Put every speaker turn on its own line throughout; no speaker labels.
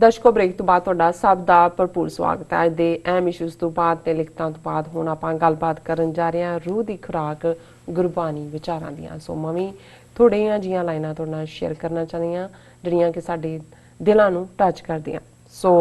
दर्शकों ब्रेक तो बाद तुहाडा सब दा भरपूर स्वागत है। अज दे अहम इशूज़ तो बाद ते लिखतां तो बाद हुण आपां गलबात करन जा रहे हां रूह दी खुराक गुरबानी विचारां दियां। सो मैं भी थोड़ियां जिहियां लाइनां तुहाडे नाल शेयर करना चाहदी हां जिहड़ियां कि साडे दिलां नूं टच करदियां। सो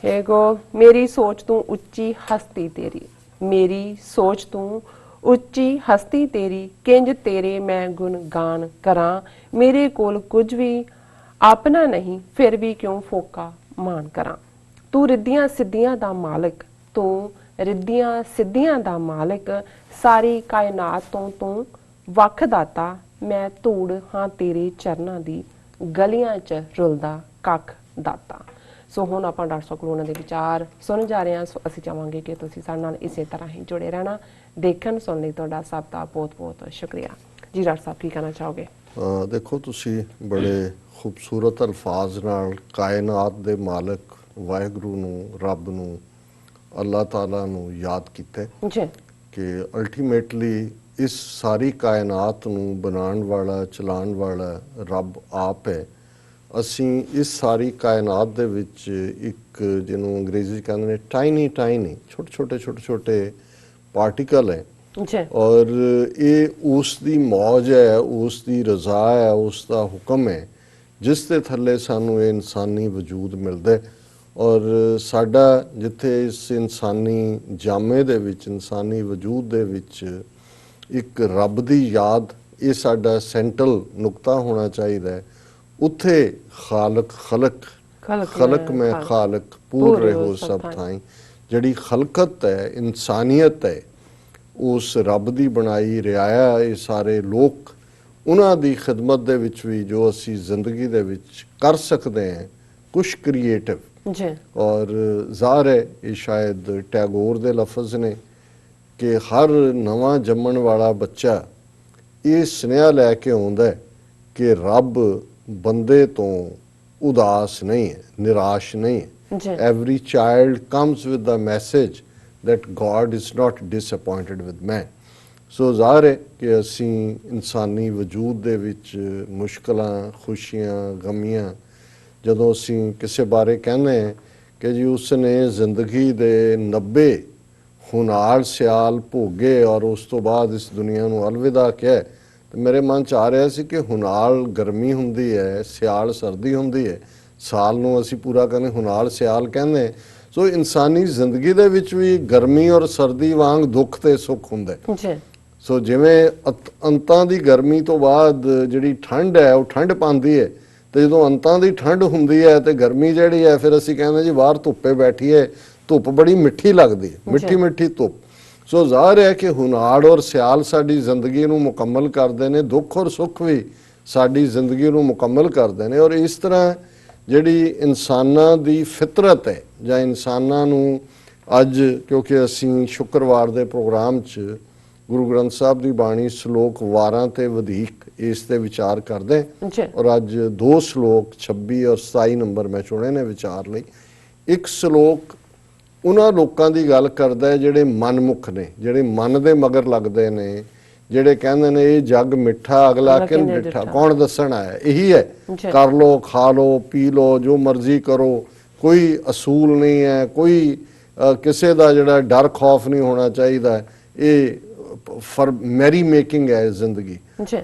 हेगो मेरी सोच तूं उच्ची हस्ती तेरी, मेरी सोच तूं उच्ची हस्ती तेरी, किंज तेरे मैं गुण गान करां, मेरे कोल कुछ भी अपना नहीं फिर भी क्यों फोका मान करा। तू रिद्धियां सिद्धियां दा मालिक, तू रिद्धियां सिद्धियां दा मालिक, सारी कायनात तो तू वख दाता, मैं धूड़ हाँ तेरे चरनां दी, गलियां च रुलदा कख दाता। सो हुण आपां डॉक्टर साहब कोलों उन्हां दे विचार सुन जा रहे हां। सो असीं चाहांगे कि तुसीं साडे नाल इसे तरह ही जुड़े रहना। देखण सुन लई तुहाडा सब दा बहुत बहुत शुक्रिया जी। डॉक्टर साहब की कहना चाहोगे?
देखो तुसी बड़े खूबसूरत अल्फाज नाल कायनात दे मालिक वाहिगुरू नूं, रब नूं, अल्लाह ताला नूं याद कीते
जी
कि अल्टीमेटली इस सारी कायनात नूं बनाउण वाला चलाउण वाला रब आप है। ਅਸੀਂ इस सारी कायनात दे विच एक जिन्हों अंग्रेजी कहते हैं टाइनी टाइनी छोटे छोटे पार्टिकल है
जी
और ये उस दी मौज है, उस दी रज़ा है, उस दा हुक्म है जिस दे थल्ले सानू ये इंसानी वजूद मिलदा है। और साडा जिथे इस इंसानी जामे दे विच इंसानी वजूद दे विच एक रब दी याद ये साडा सेंट्रल नुकता होना चाहिए। उत्थे खालक खलक खलक में खालक पूर रहो सब थाई जड़ी खलकत है इंसानियत है उस रब दी बनाई रियाया ये सारे लोग उन्हां दी खिदमत दे विच भी जो असी जिंदगी दे विच कर सकते हैं कुछ क्रिएटिव
जी।
और ज़ाहिर है ये शायद टैगोर दे लफज ने कि हर नवां जम्मण वाला बच्चा ये सुनेहा लैके आउंदा है कि रब बंदे तो उदास नहीं है, निराश नहीं है। Every child comes with the message that God is not disappointed with man. So ज़ाहिर है कि असी इंसानी वजूद दे विच मुश्किलां खुशियां गमियां जदों असी किसी बारे कहने कि जी उसने जिंदगी दे 90 हुनाल सियाल भोगे और उस तो बाद इस दुनिया नूं अलविदा कहा तो मेरे मन च आ रहा सी कि हुनाल गर्मी हुंदी है, सियाल सर्दी हुंदी है, साल नूं असी पूरा करने हुनाल सियाल कहने। सो इंसानी जिंदगी दे विच भी गर्मी और सर्दी वांग दुख ते सुख हुंदा है। सो जिवें अंतां दी गर्मी तो बाद जिहड़ी ठंड है वो ठंड पांदी है तो जदों अंतां दी ठंड हुंदी है तो गर्मी जिहड़ी है फिर असी कहने जी बाहर धुप्पे बैठीए, धुप बड़ी मिठी लगदी है, मिठी मिठी धुप। सो ज़ाहिर है कि हुनाड़ और सियाल साडी जिंदगी नूं मुकम्मल करते हैं, दुख और सुख भी साडी जिंदगी नूं मुकम्मल करते हैं। और इस तरह जिहड़ी इंसानां दी फितरत है जां इंसानां नूं अज क्योंकि असीं शुक्रवार दे प्रोग्राम च गुरु ग्रंथ साहब की बाणी श्लोक 12 ते वधीक इस ते विचार करते हैं और अज 2 श्लोक 26 और 27 नंबर मैं चुने ने विचार लई। एक श्लोक उन्हां लोकां दी गल करदा है जिहड़े मनमुख ने, जिहड़े मन दे मगर लगदे ने, जिहड़े कहंदे ने ये जग मिठा अगला किन डिठा कौन दस्सण आया, यही है कर लो खा लो पी लो जो मर्जी करो, कोई असूल नहीं है, कोई किसी का जिहड़ा डर खौफ नहीं होना चाहिए। ये फॉर मैरी मेकिंग है जिंदगी।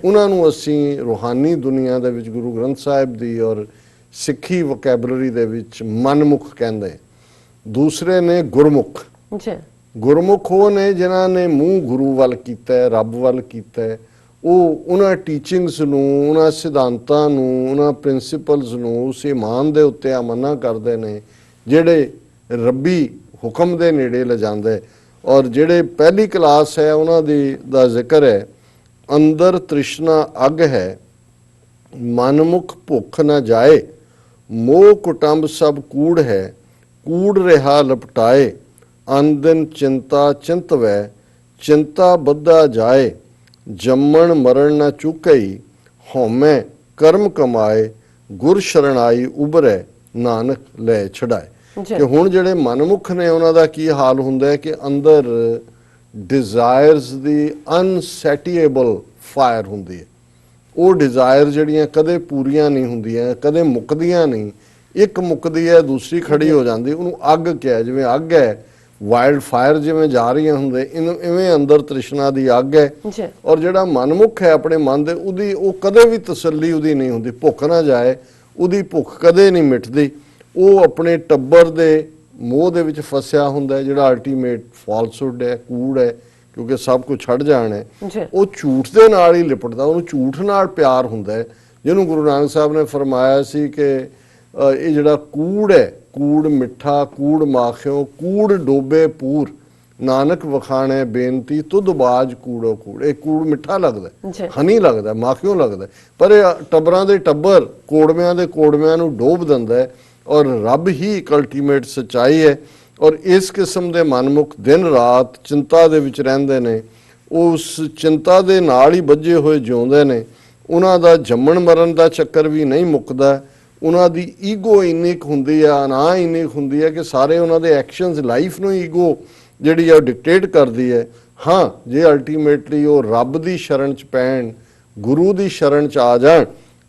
उन्होंने असी रूहानी दुनिया दे विच गुरु ग्रंथ साहिब दी और सिक्खी वोकैबलरी दे विच मनमुख कहंदे। दूसरे ने गुरमुख। गुरमुख वो ने जिन्हां ने मूँह गुरु वल कीता है, रब वल कीता है। वो उन्हां टीचिंग्स नूं, उन्हां सिद्धांतां नूं, उन्हां प्रिंसिपल्स नूं उस ईमान दे उत्ते अमना करदे ने जिहड़े रब्बी हुक्म दे नेड़े ले जांदे। और जिहड़े पहली क्लास है उन्हां दा जिक्र है अंदर तृष्णा अग है मनमुख भुख न जाए, मोह कुटुंब सब कूड़ है, कूड़ रिहा लपटाए, अन दिन चिंता चिंत वै, चिंता बद्धा जाए, जम्मण मरण न चुकई, हौमै कर्म कमाए, गुर शरणाई उभरै, नानक लै छड़ाए। कि हुण जिहड़े मनमुख ने उन्हां दा की हाल हुंदा है कि अंदर डिजायर्स दी अनसैटिएबल फायर हुंदी है। वो डिजायर जिहड़ियां कदे पूरियां नहीं हुंदियां, कदे मुकदियां नहीं, ਇੱਕ ਮੁੱਕਦੀ ਹੈ ਦੂਸਰੀ ਖੜੀ ਹੋ ਜਾਂਦੀ, ਉਹਨੂੰ ਅੱਗ ਕਿਹਾ। ਜਿਵੇਂ ਅੱਗ ਹੈ, ਵਾਈਲਡ ਫਾਇਰ ਜਿਵੇਂ ਜਾ ਰਹੀਆਂ ਹੁੰਦੇ, ਇਵੇਂ ਅੰਦਰ ਤ੍ਰਿਸ਼ਨਾ ਦੀ ਅੱਗ ਹੈ।
ਜੀ
ਔਰ ਜਿਹੜਾ ਮਨਮੁਖ ਹੈ ਆਪਣੇ ਮਨ ਦੇ, ਉਹਦੀ ਉਹ ਕਦੇ ਵੀ ਤਸੱਲੀ ਉਹਦੀ ਨਹੀਂ ਹੁੰਦੀ, ਭੁੱਖ ਨਾ ਜਾਏ, ਉਹਦੀ ਭੁੱਖ ਕਦੇ ਨਹੀਂ ਮਿਟਦੀ। ਉਹ ਆਪਣੇ ਟੱਬਰ ਦੇ ਮੋਹ ਦੇ ਵਿੱਚ ਫਸਿਆ ਹੁੰਦਾ, ਜਿਹੜਾ ਅਲਟੀਮੇਟ ਫਾਲਸਹੁੱਡ ਹੈ, ਕੂੜ ਹੈ, ਕਿਉਂਕਿ ਸਭ ਕੁਝ ਛੱਡ ਜਾਣਾ ਹੈ।
ਜੀ
ਉਹ ਝੂਠ ਦੇ ਨਾਲ ਹੀ ਲਿਪਟਦਾ, ਉਹਨੂੰ ਝੂਠ ਨਾਲ ਪਿਆਰ ਹੁੰਦਾ ਹੈ, ਜਿਹਨੂੰ ਗੁਰੂ ਨਾਨਕ ਸਾਹਿਬ ਨੇ ਫਰਮਾਇਆ ਸੀ ਕਿ ਇਹ ਜਿਹੜਾ ਕੂੜ ਹੈ, ਕੂੜ ਮਿੱਠਾ ਕੂੜ ਮਾਖਿਓ, ਕੂੜ ਡੋਬੇ ਪੂਰ, ਨਾਨਕ ਵਖਾਣੇ ਬੇਨਤੀ ਤੁਧ ਬਾਜ ਕੂੜੋ ਕੂੜ। ਇਹ ਕੂੜ ਮਿੱਠਾ ਲੱਗਦਾ,
ਜੀ
ਹਨੀ ਲੱਗਦਾ, ਮਾਖਿਓ ਲੱਗਦਾ, ਪਰ ਇਹ ਟੱਬਰਾਂ ਦੇ ਟੱਬਰ ਕੋੜਵਿਆਂ ਦੇ ਕੋੜਵਿਆਂ ਨੂੰ ਡੋਬ ਦਿੰਦਾ ਹੈ। ਔਰ ਰੱਬ ਹੀ ਇੱਕ ਅਲਟੀਮੇਟ ਸੱਚਾਈ ਹੈ। ਔਰ ਇਸ ਕਿਸਮ ਦੇ ਮਨਮੁਖ ਦਿਨ ਰਾਤ ਚਿੰਤਾ ਦੇ ਵਿੱਚ ਰਹਿੰਦੇ ਨੇ, ਉਸ ਚਿੰਤਾ ਦੇ ਨਾਲ ਹੀ ਬੱਝੇ ਹੋਏ ਜਿਉਂਦੇ ਨੇ। ਉਹਨਾਂ ਦਾ ਜੰਮਣ ਮਰਨ ਦਾ ਚੱਕਰ ਵੀ ਨਹੀਂ ਮੁੱਕਦਾ। ਉਹਨਾਂ ਦੀ ਈਗੋ ਇੰਨੀ ਕੁ ਹੁੰਦੀ ਆ, ਨਾ ਇੰਨੀ ਕੁ ਹੁੰਦੀ ਹੈ ਕਿ ਸਾਰੇ ਉਹਨਾਂ ਦੇ ਐਕਸ਼ਨਸ, ਲਾਈਫ ਨੂੰ ਈਗੋ ਜਿਹੜੀ ਆ ਉਹ ਡਿਕਟੇਟ ਕਰਦੀ ਹੈ। ਹਾਂ, ਜੇ ਅਲਟੀਮੇਟਲੀ ਉਹ ਰੱਬ ਦੀ ਸ਼ਰਨ 'ਚ ਪੈਣ, ਗੁਰੂ ਦੀ ਸ਼ਰਨ 'ਚ ਆ ਜਾਣ,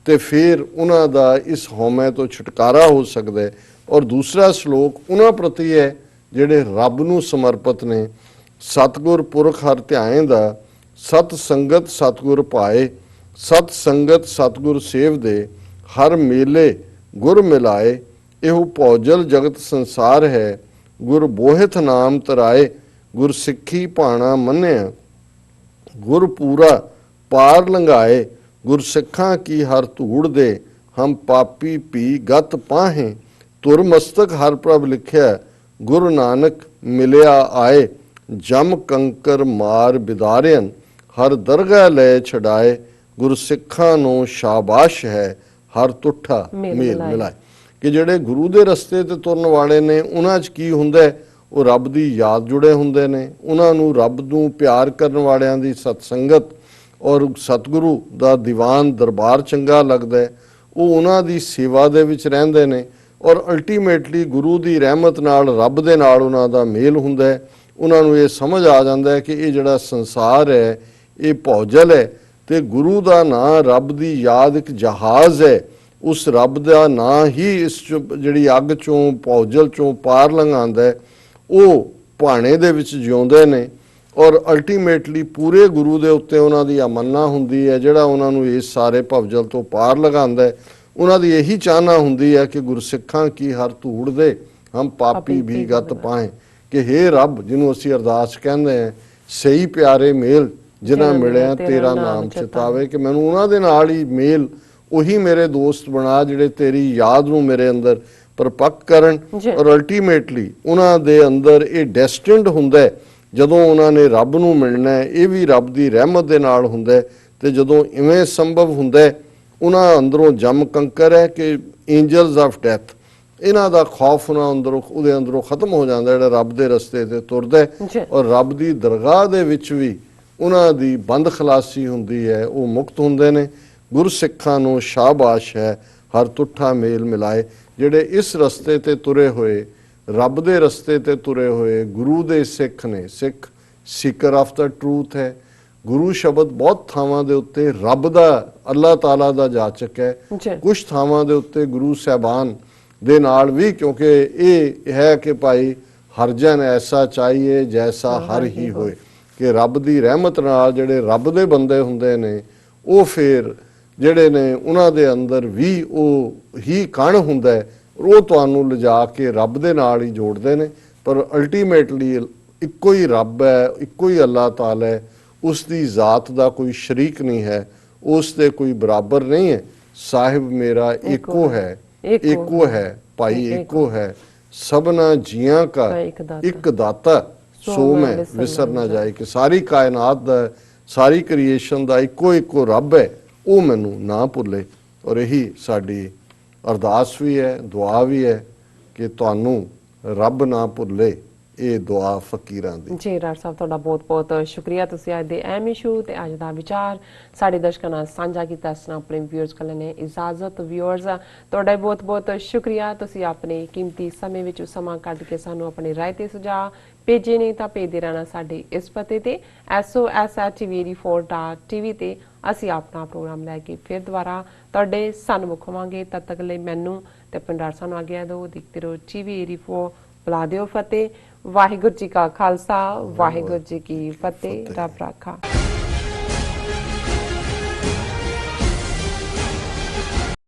ਤੇ ਫਿਰ ਉਹਨਾਂ ਦਾ ਇਸ ਹਉਮੈ ਤੋਂ ਛੁਟਕਾਰਾ ਹੋ ਸਕਦਾ ਹੈ। ਔਰ ਦੂਸਰਾ ਸ਼ਲੋਕ ਉਹਨਾਂ ਪ੍ਰਤੀ ਹੈ ਜਿਹੜੇ ਰੱਬ ਨੂੰ ਸਮਰਪਿਤ ਨੇ। ਸਤਿਗੁਰ ਪੁਰਖ ਹਰਿ ਧਿਆਏ ਦਾ, ਸਤ ਸੰਗਤ ਸਤਿਗੁਰ ਭਾਏ, ਸਤ ਸੰਗਤ ਸਤਿਗੁਰ ਸੇਵਦੇ, ਹਰ ਮੇਲੇ ਗੁਰ ਮਿਲਾਏ। ਇਹੋ ਭੌਜਲ ਜਗਤ ਸੰਸਾਰ ਹੈ, ਗੁਰ ਬੋਹਿਥ ਨਾਮ ਤਰਾਏ, ਗੁਰ ਸਿੱਖੀ ਭਾਣਾ ਮੰਨਿਆ, ਗੁਰ ਪੂਰਾ ਪਾਰ ਲੰਘਾਏ। ਗੁਰ ਸਿੱਖਾਂ ਕੀ ਹਰ ਧੂੜ ਦੇ, ਹਮ ਪਾਪੀ ਪੀ ਗਤ ਪਾਹੇ, ਤੁਰ ਮਸਤਕ ਹਰ ਪ੍ਰਭ ਲਿਖਿਆ, ਗੁਰੂ ਨਾਨਕ ਮਿਲਿਆ ਆਏ। ਜਮ ਕੰਕਰ ਮਾਰ ਬਿਦਾਰਿਅਨ, ਹਰ ਦਰਗਾਹ ਲੈ ਛਡਾਏ, ਗੁਰ ਸਿੱਖਾਂ ਨੂੰ ਸ਼ਾਬਾਸ਼ ਹੈ, ਹਰ ਤੁੱਠਾ ਮੇਲ ਮਿਲਾਏ। ਕਿ ਜਿਹੜੇ ਗੁਰੂ ਦੇ ਰਸਤੇ ਤੇ ਤੁਰਨ ਵਾਲੇ ਨੇ, ਉਹਨਾਂ 'ਚ ਕੀ ਹੁੰਦਾ ਹੈ, ਉਹ ਰੱਬ ਦੀ ਯਾਦ ਜੁੜੇ ਹੁੰਦੇ ਨੇ। ਉਹਨਾਂ ਨੂੰ ਰੱਬ ਨੂੰ ਪਿਆਰ ਕਰਨ ਵਾਲਿਆਂ ਦੀ ਸਤਸੰਗਤ ਔਰ ਸਤਿਗੁਰੂ ਦਾ ਦੀਵਾਨ ਦਰਬਾਰ ਚੰਗਾ ਲੱਗਦਾ ਹੈ। ਉਹ ਉਹਨਾਂ ਦੀ ਸੇਵਾ ਦੇ ਵਿੱਚ ਰਹਿੰਦੇ ਨੇ ਔਰ ਅਲਟੀਮੇਟਲੀ ਗੁਰੂ ਦੀ ਰਹਿਮਤ ਨਾਲ, ਰੱਬ ਦੇ ਨਾਲ ਉਹਨਾਂ ਦਾ ਮੇਲ ਹੁੰਦਾ ਹੈ। ਉਹਨਾਂ ਨੂੰ ਇਹ ਸਮਝ ਆ ਜਾਂਦਾ ਹੈ ਕਿ ਇਹ ਜਿਹੜਾ ਸੰਸਾਰ ਹੈ ਇਹ ਭੌਜਲ ਹੈ, ਤੇ ਗੁਰੂ ਦਾ ਨਾਂ, ਰੱਬ ਦੀ ਯਾਦ ਇੱਕ ਜਹਾਜ਼ ਹੈ। ਉਸ ਰੱਬ ਦਾ ਨਾਂ ਹੀ ਇਸ ਜਿਹੜੀ ਅੱਗ ਚੋਂ, ਭੌਜਲ ਚੋਂ ਪਾਰ ਲੰਘਾਉਂਦਾ ਹੈ। ਉਹ ਭਾਣੇ ਦੇ ਵਿੱਚ ਜਿਉਂਦੇ ਨੇ ਔਰ ਅਲਟੀਮੇਟਲੀ ਪੂਰੇ ਗੁਰੂ ਦੇ ਉੱਤੇ ਉਹਨਾਂ ਦੀ ਅਮੰਨਾ ਹੁੰਦੀ ਹੈ, ਜਿਹੜਾ ਉਹਨਾਂ ਨੂੰ ਇਸ ਸਾਰੇ ਭਵਜਲ ਤੋਂ ਪਾਰ ਲਗਾਉਂਦਾ ਹੈ। ਉਹਨਾਂ ਦੀ ਇਹੀ ਚਾਹਨਾ ਹੁੰਦੀ ਹੈ ਕਿ ਗੁਰਸਿੱਖਾਂ ਕੀ ਹਰ ਧੂੜ ਦੇ, ਹਮ ਪਾਪੀ ਵੀ ਗਤ ਪਾਏ। ਕਿ ਹੇ ਰੱਬ, ਜਿਹਨੂੰ ਅਸੀਂ ਅਰਦਾਸ ਕਹਿੰਦੇ ਹਾਂ, ਸਹੀ ਪਿਆਰੇ ਮੇਲ ਜਿਨ੍ਹਾਂ ਮਿਲਿਆ ਤੇਰਾ ਨਾਮ ਚਿਤਾਵੇ, ਕਿ ਮੈਨੂੰ ਉਹਨਾਂ ਦੇ ਨਾਲ ਹੀ ਮੇਲ, ਉਹੀ ਮੇਰੇ ਦੋਸਤ ਬਣਾ ਜਿਹੜੇ ਤੇਰੀ ਯਾਦ ਨੂੰ ਮੇਰੇ ਅੰਦਰ ਪਰਪੱਕ ਕਰਨ। ਔਰ ਅਲਟੀਮੇਟਲੀ ਉਹਨਾਂ ਦੇ ਅੰਦਰ ਇਹ ਡੈਸਟਿਨਡ ਹੁੰਦਾ ਹੈ, ਜਦੋਂ ਉਹਨਾਂ ਨੇ ਰੱਬ ਨੂੰ ਮਿਲਣਾ ਹੈ, ਇਹ ਵੀ ਰੱਬ ਦੀ ਰਹਿਮਤ ਦੇ ਨਾਲ ਹੁੰਦਾ ਹੈ। ਤੇ ਜਦੋਂ ਇਵੇਂ ਸੰਭਵ ਹੁੰਦਾ ਹੈ, ਉਹਨਾਂ ਅੰਦਰੋਂ ਜਮ ਕੰਕਰ ਹੈ ਕਿ ਐਂਜਲਸ ਆਫ ਡੈਥ, ਇਹਨਾਂ ਦਾ ਖੌਫ ਉਹਨਾਂ ਅੰਦਰੋਂ, ਉਹਦੇ ਅੰਦਰੋਂ ਖਤਮ ਹੋ ਜਾਂਦਾ, ਜਿਹੜਾ ਰੱਬ ਦੇ ਰਸਤੇ ਤੇ ਤੁਰਦਾ ਹੈ। ਔਰ ਰੱਬ ਦੀ ਦਰਗਾਹ ਦੇ ਵਿੱਚ ਵੀ ਉਹਨਾਂ ਦੀ ਬੰਦ ਖਲਾਸੀ ਹੁੰਦੀ ਹੈ, ਉਹ ਮੁਕਤ ਹੁੰਦੇ ਨੇ। ਗੁਰਸਿੱਖਾਂ ਨੂੰ ਸ਼ਾਬਾਸ਼ ਹੈ, ਹਰ ਤੁੱਠਾ ਮੇਲ ਮਿਲਾਏ। ਜਿਹੜੇ ਇਸ ਰਸਤੇ ਤੇ ਤੁਰੇ ਹੋਏ, ਰੱਬ ਦੇ ਰਸਤੇ ਤੇ ਤੁਰੇ ਹੋਏ ਗੁਰੂ ਦੇ ਸਿੱਖ ਨੇ। ਸਿੱਖ ਸੀਕਰ ਆਫ ਦਾ ਟਰੂਥ ਹੈ। ਗੁਰੂ ਸ਼ਬਦ ਬਹੁਤ ਥਾਵਾਂ ਦੇ ਉੱਤੇ ਰੱਬ ਦਾ, ਅੱਲਾਹ ਤਾਲਾ ਦਾ ਜਾਚਕ ਹੈ। ਕੁਝ ਥਾਵਾਂ ਦੇ ਉੱਤੇ ਗੁਰੂ ਸਾਹਿਬਾਨ ਦੇ ਨਾਲ ਵੀ, ਕਿਉਂਕਿ ਇਹ ਹੈ ਕਿ ਭਾਈ ਹਰ ਜਨ ਐਸਾ ਚਾਹੀਏ ਜੈਸਾ ਹਰ ਹੀ ਹੋਏ, ਕਿ ਰੱਬ ਦੀ ਰਹਿਮਤ ਨਾਲ ਜਿਹੜੇ ਰੱਬ ਦੇ ਬੰਦੇ ਹੁੰਦੇ ਨੇ, ਉਹ ਫਿਰ ਜਿਹੜੇ ਨੇ ਉਹਨਾਂ ਦੇ ਅੰਦਰ ਵੀ ਉਹ ਹੀ ਕਣ ਹੁੰਦਾ ਹੈ, ਉਹ ਤੁਹਾਨੂੰ ਲਿਜਾ ਕੇ ਰੱਬ ਦੇ ਨਾਲ ਹੀ ਜੋੜਦੇ ਨੇ। ਪਰ ਅਲਟੀਮੇਟਲੀ ਇੱਕੋ ਹੀ ਰੱਬ ਹੈ, ਇੱਕੋ ਹੀ ਅੱਲਾਹ ਤਾਲਾ ਹੈ। ਉਸ ਦੀ ਜ਼ਾਤ ਦਾ ਕੋਈ ਸ਼ਰੀਕ ਨਹੀਂ ਹੈ, ਉਸ ਦੇ ਕੋਈ ਬਰਾਬਰ ਨਹੀਂ ਹੈ। ਸਾਹਿਬ ਮੇਰਾ ਏਕੋ ਹੈ, ਏਕੋ ਹੈ ਭਾਈ, ਏਕੋ ਹੈ ਸਭਨਾ ਜੀਆਂ ਕਾ ਇੱਕ ਦਾਤਾ, ਸੋ ਮੈਂ ਵਿਸਰ ਨਾ ਜਾਏ। ਕਿ ਸਾਰੀ ਕਾਇਨਾਤ ਦਾ, ਸਾਰੀ ਕ੍ਰੀਏਸ਼ਨ ਦਾ ਇੱਕੋ ਰੱਬ ਹੈ, ਉਹ ਮੈਨੂੰ ਨਾ ਭੁੱਲੇ। ਔਰ ਇਹੀ ਸਾਡੀ ਅਰਦਾਸ ਵੀ ਹੈ, ਦੁਆ ਵੀ ਹੈ ਕਿ ਤੁਹਾਨੂੰ ਰੱਬ ਨਾ ਭੁੱਲੇ। ਇਹ ਦੁਆ ਫਕੀਰਾਂ ਦੀ।
ਜੀ ਡਾਕਟਰ ਸਾਹਿਬ, ਤੁਹਾਡਾ ਬਹੁਤ ਬਹੁਤ ਸ਼ੁਕਰੀਆ। ਤੁਸੀਂ ਅੱਜ ਦੇ ਅਹਿਮ ਇਸ਼ੂ ਤੇ ਅੱਜ ਦਾ ਵਿਚਾਰ ਸਾਡੇ ਦਰਸ਼ਕਾਂ ਨਾਲ ਸਾਂਝਾ ਕੀਤਾ। ਇਸ ਨਾਲ ਆਪਣੇ ਵਿਊਅਰਸ ਕੋਲ ਨੇ ਇਜਾਜ਼ਤ। ਵਿਊਅਰਸ, ਤੁਹਾਡਾ ਬਹੁਤ ਬਹੁਤ ਸ਼ੁਕਰੀਆ। ਤੁਸੀਂ ਆਪਣੇ ਕੀਮਤੀ ਸਮੇਂ ਵਿੱਚ ਸਮਾਂ ਕੱਢ ਕੇ ਸਾਨੂੰ ਆਪਣੇ ਰਾਏ ਤੇ ਸੁਝਾਅ ਭੇਜੇ ਨੇ, ਤਾਂ ਭੇਜਦੇ ਰਹਿਣਾ ਸਾਡੇ ਇਸ ਪਤੇ ਤੇ sos@tv4.tv ਤੇ। ਅਸੀਂ ਆਪਣਾ ਪ੍ਰੋਗਰਾਮ ਲੈ ਕੇ ਫਿਰ ਦੁਬਾਰਾ ਤੁਹਾਡੇ ਸਨਮੁਖ ਹੋਵਾਂਗੇ। ਤਦ ਤੱਕ ਲਈ ਮੈਨੂੰ ਤੇ ਪਿੰਡਾਰ ਸਾਨੂੰ ਆ ਗਿਆ ਦੋ ਦੇਖਦੇ ਰਹੋ ਚੀਵੀ 84 ਬੁਲਾ ਦਿਓ ਫਤਿਹ। ਵਾਹਿਗੁਰੂ ਜੀ ਕਾ ਖਾਲਸਾ ਵਾਹਿਗੁਰੂ ਜੀ ਕੀ ਫਤਿਹ। ਰੱਬ ਰਾਖਾ।